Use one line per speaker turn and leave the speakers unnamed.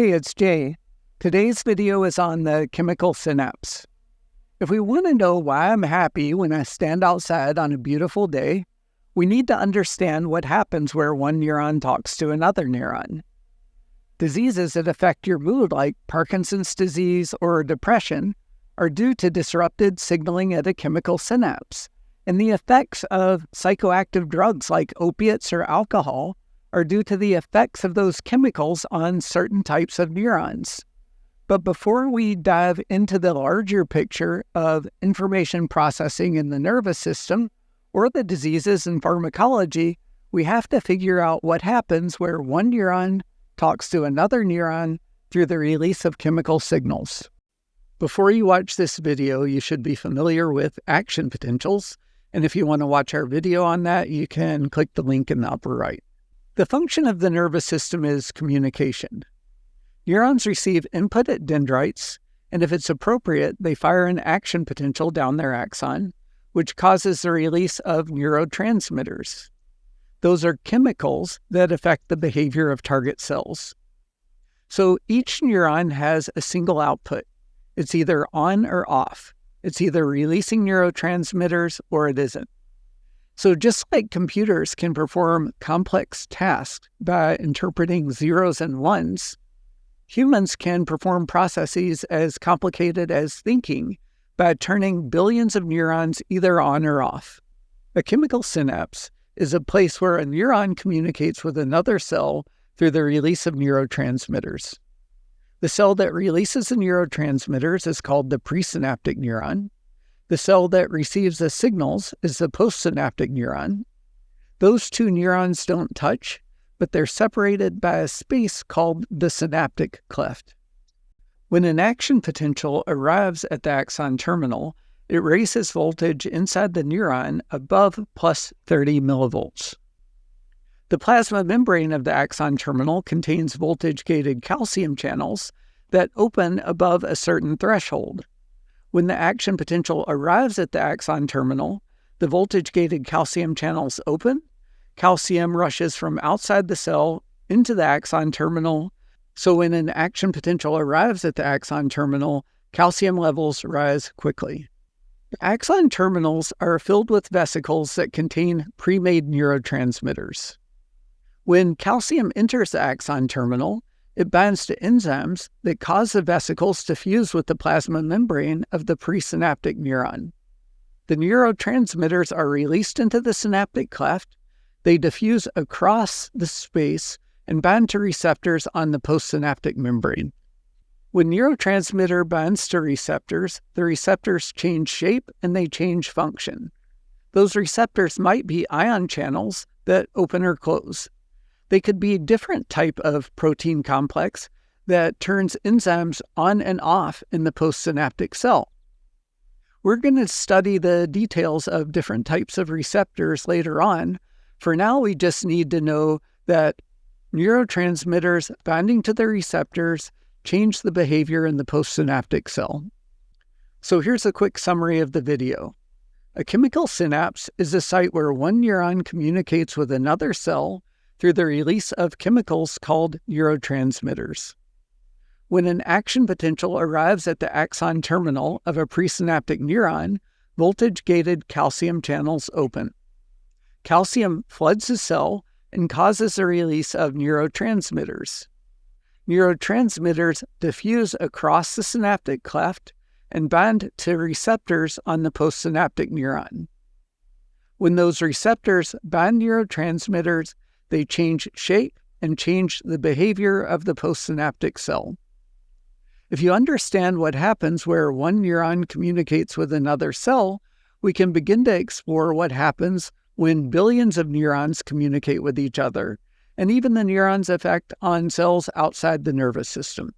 Hey, it's Jay. Today's video is on the chemical synapse. If we want to know why I'm happy when I stand outside on a beautiful day, we need to understand what happens where one neuron talks to another neuron. Diseases that affect your mood, like Parkinson's disease or depression, are due to disrupted signaling at a chemical synapse, and the effects of psychoactive drugs like opiates or alcohol are due to the effects of those chemicals on certain types of neurons. But before we dive into the larger picture of information processing in the nervous system or the diseases in pharmacology, we have to figure out what happens where one neuron talks to another neuron through the release of chemical signals. Before you watch this video, you should be familiar with action potentials, and if you want to watch our video on that, you can click the link in the upper right. The function of the nervous system is communication. Neurons receive input at dendrites, and if it's appropriate, they fire an action potential down their axon, which causes the release of neurotransmitters. Those are chemicals that affect the behavior of target cells. So each neuron has a single output. It's either on or off. It's either releasing neurotransmitters or it isn't. So just like computers can perform complex tasks by interpreting zeros and ones, humans can perform processes as complicated as thinking by turning billions of neurons either on or off. A chemical synapse is a place where a neuron communicates with another cell through the release of neurotransmitters. The cell that releases the neurotransmitters is called the presynaptic neuron. The cell that receives the signals is the postsynaptic neuron. Those two neurons don't touch, but they're separated by a space called the synaptic cleft. When an action potential arrives at the axon terminal, it raises voltage inside the neuron above plus 30 millivolts. The plasma membrane of the axon terminal contains voltage-gated calcium channels that open above a certain threshold. When the action potential arrives at the axon terminal, the voltage-gated calcium channels open, calcium rushes from outside the cell into the axon terminal, so when an action potential arrives at the axon terminal, calcium levels rise quickly. Axon terminals are filled with vesicles that contain pre-made neurotransmitters. When calcium enters the axon terminal, it binds to enzymes that cause the vesicles to fuse with the plasma membrane of the presynaptic neuron. The neurotransmitters are released into the synaptic cleft. They diffuse across the space and bind to receptors on the postsynaptic membrane. When neurotransmitter binds to receptors, the receptors change shape and they change function. Those receptors might be ion channels that open or close. They could be a different type of protein complex that turns enzymes on and off in the postsynaptic cell. We're going to study the details of different types of receptors later on. For now, we just need to know that neurotransmitters binding to the receptors change the behavior in the postsynaptic cell. So here's a quick summary of the video. A chemical synapse is a site where one neuron communicates with another cell through the release of chemicals called neurotransmitters. When an action potential arrives at the axon terminal of a presynaptic neuron, voltage-gated calcium channels open. Calcium floods the cell and causes the release of neurotransmitters. Neurotransmitters diffuse across the synaptic cleft and bind to receptors on the postsynaptic neuron. When those receptors bind neurotransmitters, they change shape and change the behavior of the postsynaptic cell. If you understand what happens where one neuron communicates with another cell, we can begin to explore what happens when billions of neurons communicate with each other, and even the neurons' effect on cells outside the nervous system.